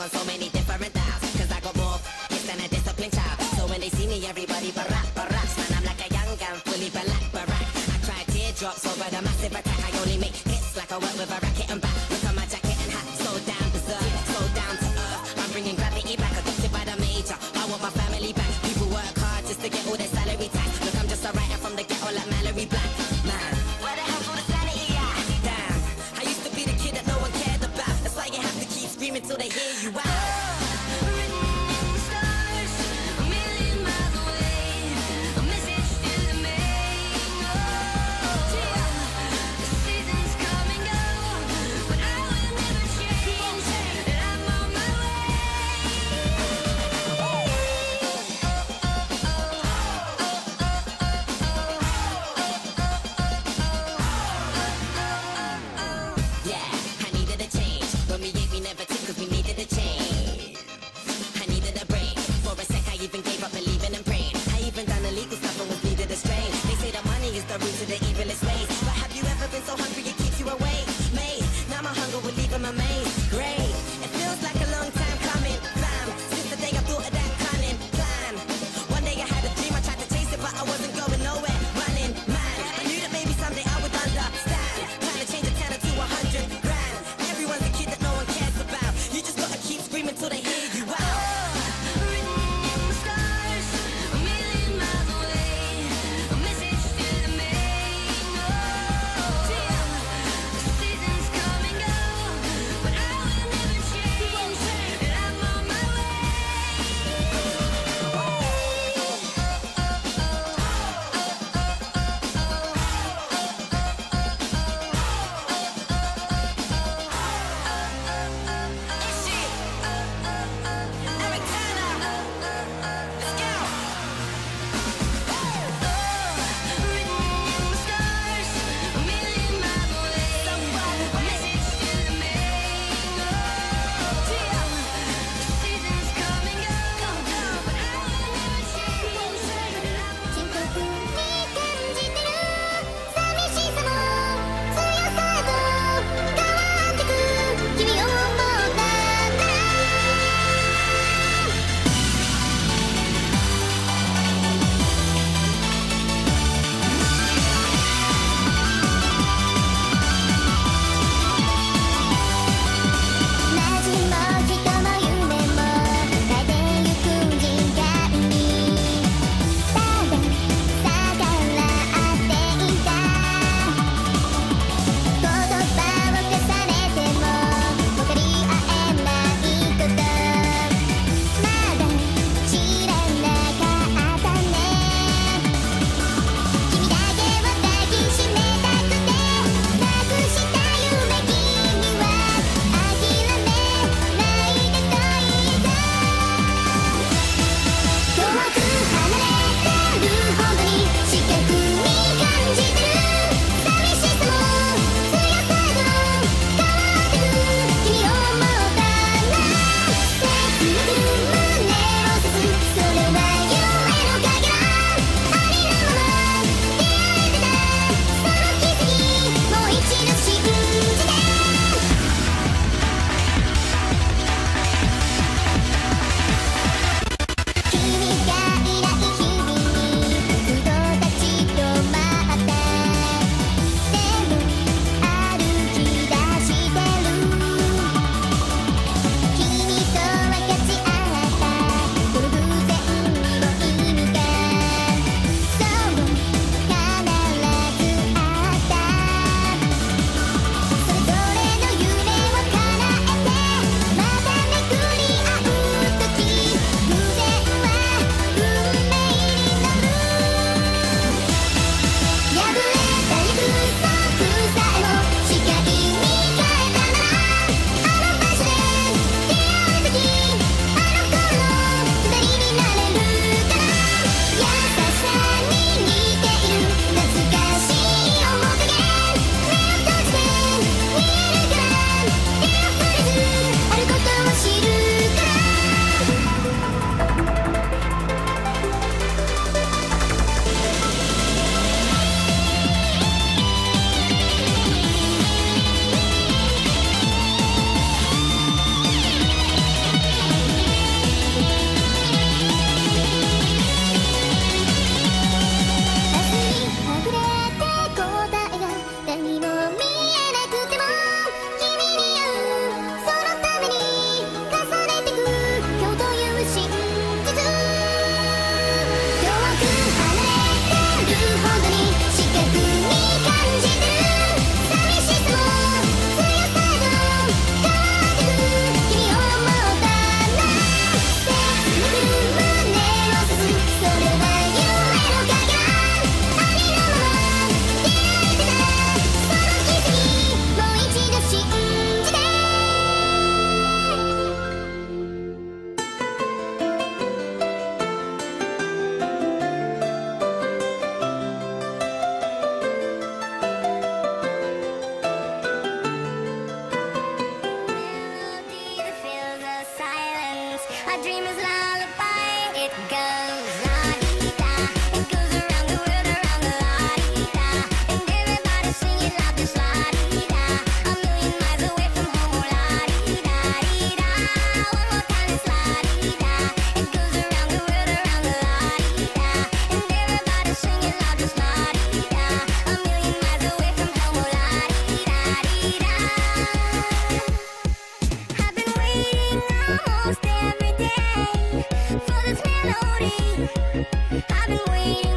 on so many different dials, cause I got more hits than a disciplined child. So when they see me, everybody barack, man, I'm like a young gun, fully black, barack. I cry teardrops over the massive attack. I only make hits like I work with a racket and back. Look at my jacket and hat, so down berserk, so down to earth. I'm bringing gravity back, adopted by the major. I want my family back. People work hard just to get all their salary tax. Look, I'm just a writer from the ghetto like Mallory Black. Man, where the hell's all the sanity at? Damn, I used to be the kid that no one cared about. That's why you have to keep screaming till they hear you out.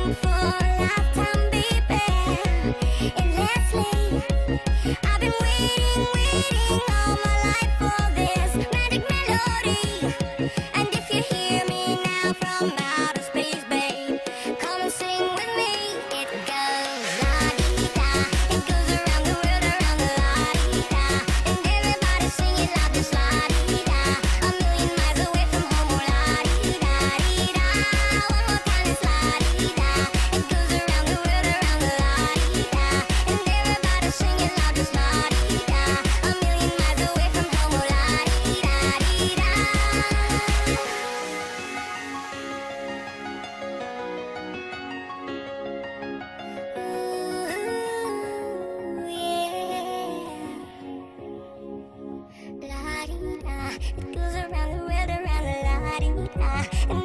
waiting for a lifetime, baby. Endlessly, I've been waiting all my life for this magic melody. And if you hear me now from outer space, babe, come and sing with me. It goes la-dee-da, it goes around the world, around the la-dee-da. And everybody sing it loud, just la-dee-da. A million miles away from home, oh la-dee-da-dee-da. One more time, it's la-dee-da. It goes around the world, around the la-dee-da. And everybody sing it loud, just la-dee-da. A million miles away from home, oh la-dee-da-dee-da. Ooh, yeah. La-dee-da. It goes around the world, around the la-dee-da. And